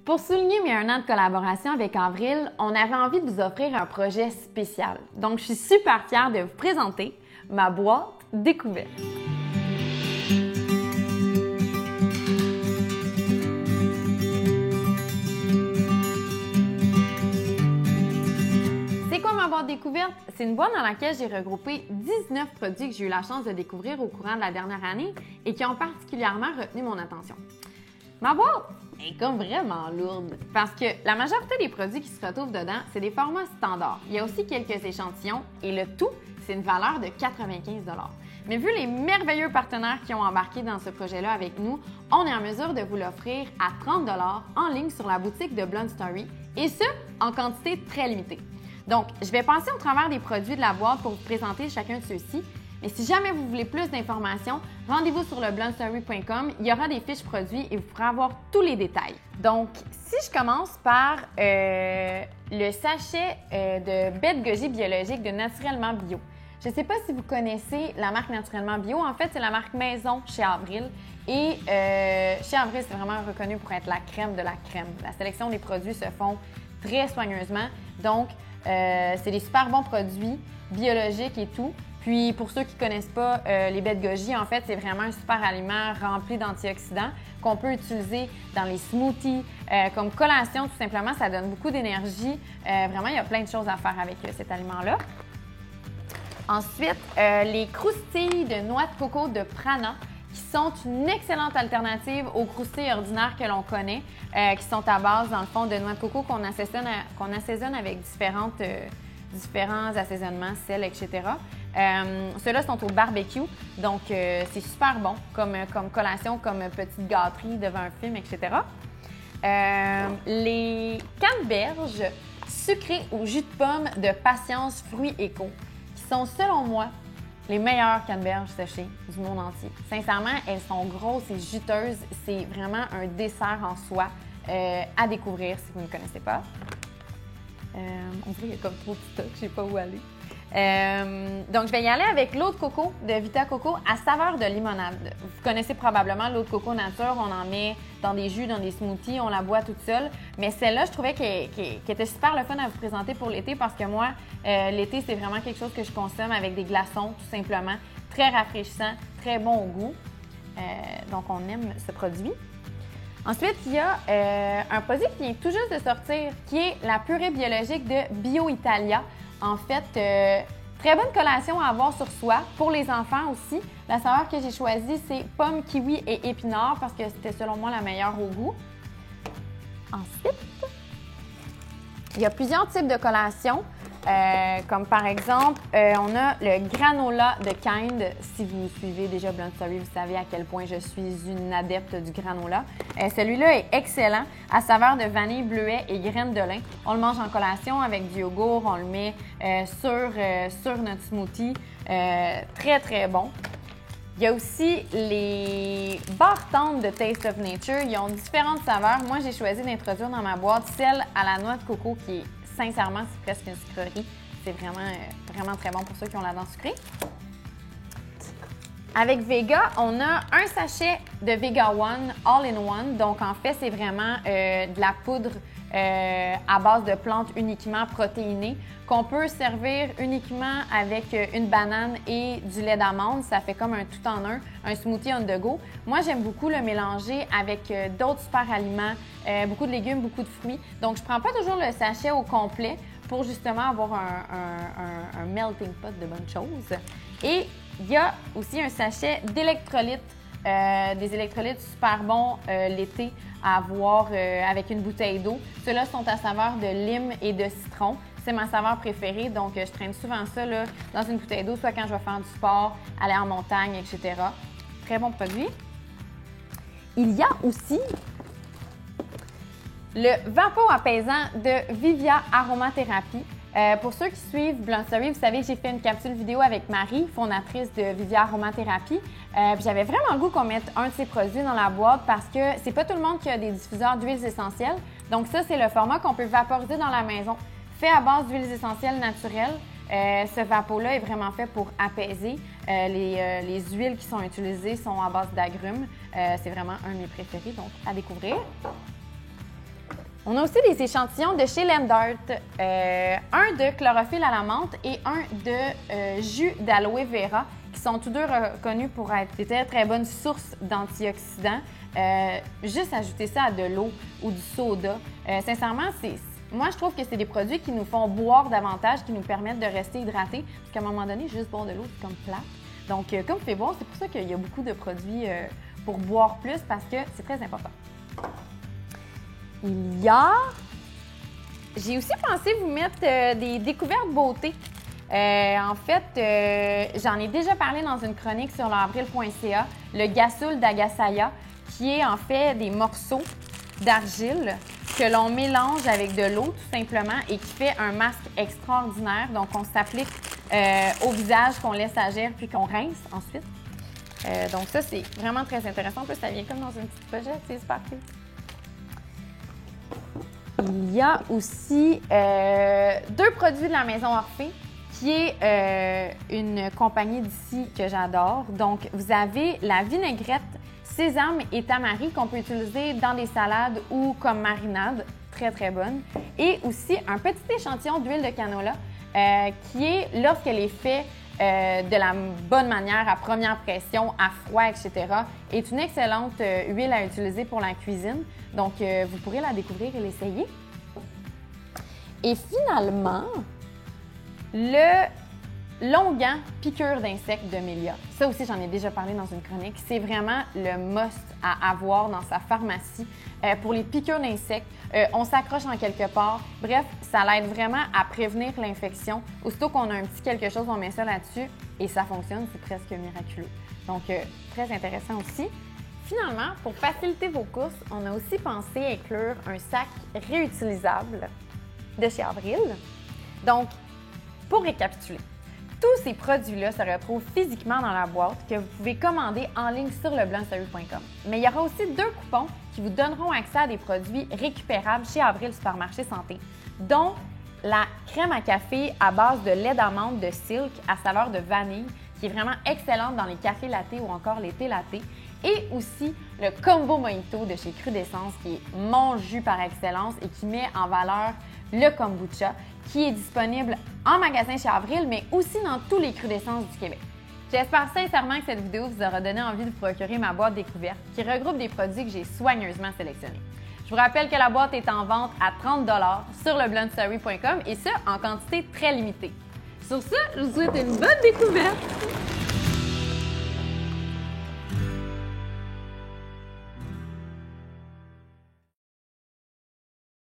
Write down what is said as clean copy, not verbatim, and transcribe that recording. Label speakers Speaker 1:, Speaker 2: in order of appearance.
Speaker 1: Pour souligner mes 1 an de collaboration avec Avril, on avait envie de vous offrir un projet spécial. Donc, je suis super fière de vous présenter ma boîte découverte. C'est quoi ma boîte découverte? C'est une boîte dans laquelle j'ai regroupé 19 produits que j'ai eu la chance de découvrir au courant de la dernière année et qui ont particulièrement retenu mon attention. Ma boîte est comme vraiment lourde parce que la majorité des produits qui se retrouvent dedans, c'est des formats standards. Il y a aussi quelques échantillons et le tout, c'est une valeur de 95 $. Mais vu les merveilleux partenaires qui ont embarqué dans ce projet-là avec nous, on est en mesure de vous l'offrir à 30 $ en ligne sur la boutique de Blonde Story et ce, en quantité très limitée. Donc, je vais passer au travers des produits de la boîte pour vous présenter chacun de ceux-ci. Mais si jamais vous voulez plus d'informations, rendez-vous sur le blondestory.com. Il y aura des fiches produits et vous pourrez avoir tous les détails. Donc, si je commence par le sachet de baies de goji biologique de Naturellement Bio. Je ne sais pas si vous connaissez la marque Naturellement Bio. En fait, c'est la marque maison chez Avril. Et chez Avril, c'est vraiment reconnu pour être la crème de la crème. La sélection des produits se font très soigneusement. Donc, c'est des super bons produits biologiques et tout. Puis, pour ceux qui ne connaissent pas les baies de goji, en fait, c'est vraiment un super aliment rempli d'antioxydants qu'on peut utiliser dans les smoothies, comme collation, tout simplement. Ça donne beaucoup d'énergie. Vraiment, il y a plein de choses à faire avec cet aliment-là. Ensuite, les croustilles de noix de coco de Prana, qui sont une excellente alternative aux croustilles ordinaires que l'on connaît, qui sont à base, dans le fond, de noix de coco qu'on assaisonne avec différents assaisonnements, sel, etc. Ceux-là sont au barbecue, donc c'est super bon comme collation, comme petite gâterie devant un film, etc. Les canneberges sucrées au jus de pomme de Patience Fruits Éco, qui sont, selon moi, les meilleures canneberges séchées du monde entier. Sincèrement, elles sont grosses et juteuses. C'est vraiment un dessert en soi à découvrir si vous ne connaissez pas. On dirait qu'il y a comme trop de stock, je ne sais pas où aller. Donc, je vais y aller avec l'eau de coco de Vita Coco à saveur de limonade. Vous connaissez probablement l'eau de coco nature. On en met dans des jus, dans des smoothies. On la boit toute seule. Mais celle-là, je trouvais qu'elle était super le fun à vous présenter pour l'été parce que moi, l'été, c'est vraiment quelque chose que je consomme avec des glaçons, tout simplement. Très rafraîchissant, très bon au goût. Donc, on aime ce produit. Ensuite, il y a un produit qui vient tout juste de sortir, qui est la purée biologique de Bio Italia. En fait, très bonne collation à avoir sur soi. Pour les enfants aussi, la saveur que j'ai choisie, c'est pomme, kiwi et épinard parce que c'était selon moi la meilleure au goût. Ensuite, il y a plusieurs types de collations. Comme par exemple, on a le granola de Kind. Si vous suivez déjà Blonde Story, vous savez à quel point je suis une adepte du granola. Celui-là est excellent, à saveur de vanille, bleuet et graines de lin. On le mange en collation avec du yogourt, on le met sur notre smoothie. Très, très bon. Il y a aussi les barres tendres de Taste of Nature. Ils ont différentes saveurs. Moi, j'ai choisi d'introduire dans ma boîte celle à la noix de coco qui est sincèrement, c'est presque une sucrerie. C'est vraiment très bon pour ceux qui ont la dent sucrée. Avec Vega, on a un sachet de Vega One All-in-One. Donc, en fait, c'est vraiment de la poudre à base de plantes uniquement protéinées qu'on peut servir uniquement avec une banane et du lait d'amande. Ça fait comme un tout-en-un, un smoothie on the go. Moi, j'aime beaucoup le mélanger avec d'autres super aliments, beaucoup de légumes, beaucoup de fruits. Donc, je ne prends pas toujours le sachet au complet pour justement avoir un melting pot de bonnes choses. Et il y a aussi un sachet d'électrolytes, des électrolytes super bons l'été à avoir avec une bouteille d'eau. Ceux-là sont à saveur de lime et de citron. C'est ma saveur préférée, donc je traîne souvent ça là, dans une bouteille d'eau, soit quand je vais faire du sport, aller en montagne, etc. Très bon produit. Il y a aussi le Vapo apaisant de Vivia Aromathérapie. Pour ceux qui suivent Blonde Story, vous savez que j'ai fait une capsule vidéo avec Marie, fondatrice de Vivia Aromathérapie. J'avais vraiment le goût qu'on mette un de ces produits dans la boîte parce que c'est pas tout le monde qui a des diffuseurs d'huiles essentielles. Donc ça, c'est le format qu'on peut vaporiser dans la maison, fait à base d'huiles essentielles naturelles. Ce vapeau-là est vraiment fait pour apaiser. Les huiles qui sont utilisées sont à base d'agrumes. C'est vraiment un de mes préférés, donc à découvrir. On a aussi des échantillons de chez Lendart, un de chlorophylle à la menthe et un de jus d'aloe vera, qui sont tous deux reconnus pour être des très, très bonnes sources d'antioxydants. Juste ajouter ça à de l'eau ou du soda. Sincèrement, moi, je trouve que c'est des produits qui nous font boire davantage, qui nous permettent de rester hydratés, parce qu'à un moment donné, juste boire de l'eau, c'est comme plate. Donc, comme vous pouvez voir, c'est pour ça qu'il y a beaucoup de produits pour boire plus, parce que c'est très important. J'ai aussi pensé vous mettre des découvertes beauté. En fait, j'en ai déjà parlé dans une chronique sur l'avril.ca, le Gassoul d'Agasaya, qui est en fait des morceaux d'argile que l'on mélange avec de l'eau tout simplement et qui fait un masque extraordinaire. Donc, on s'applique au visage, qu'on laisse agir puis qu'on rince ensuite. Donc ça, c'est vraiment très intéressant. En plus, ça vient comme dans une petite pochette, c'est super cool. Il y a aussi deux produits de la maison Orphée, qui est une compagnie d'ici que j'adore. Donc, vous avez la vinaigrette sésame et tamari qu'on peut utiliser dans des salades ou comme marinade, très très bonne. Et aussi un petit échantillon d'huile de canola qui est, lorsqu'elle est faite de la bonne manière, à première pression, à froid, etc., est une excellente huile à utiliser pour la cuisine. Donc, vous pourrez la découvrir et l'essayer. Et finalement, le longuant piqûre d'insectes de Melia. Ça aussi, j'en ai déjà parlé dans une chronique. C'est vraiment le must à avoir dans sa pharmacie pour les piqûres d'insectes. On s'accroche en quelque part. Bref, ça l'aide vraiment à prévenir l'infection. Aussitôt qu'on a un petit quelque chose, on met ça là-dessus et ça fonctionne. C'est presque miraculeux. Donc, très intéressant aussi. Finalement, pour faciliter vos courses, on a aussi pensé inclure un sac réutilisable de chez Avril. Donc, pour récapituler, tous ces produits-là se retrouvent physiquement dans la boîte que vous pouvez commander en ligne sur leblancsalut.com. Mais il y aura aussi deux coupons qui vous donneront accès à des produits récupérables chez Avril Supermarché Santé, dont la crème à café à base de lait d'amande de Silk à saveur de vanille, qui est vraiment excellente dans les cafés lattés ou encore les thés lattés, et aussi le Combo Mojito de chez Crudescence, qui est mon jus par excellence et qui met en valeur le kombucha, qui est disponible en magasin chez Avril, mais aussi dans tous les Crudescences du Québec. J'espère sincèrement que cette vidéo vous aura donné envie de vous procurer ma boîte découverte, qui regroupe des produits que j'ai soigneusement sélectionnés. Je vous rappelle que la boîte est en vente à 30 $ sur leblancsalut.com et ce, en quantité très limitée. Sur ce, je vous souhaite une bonne découverte!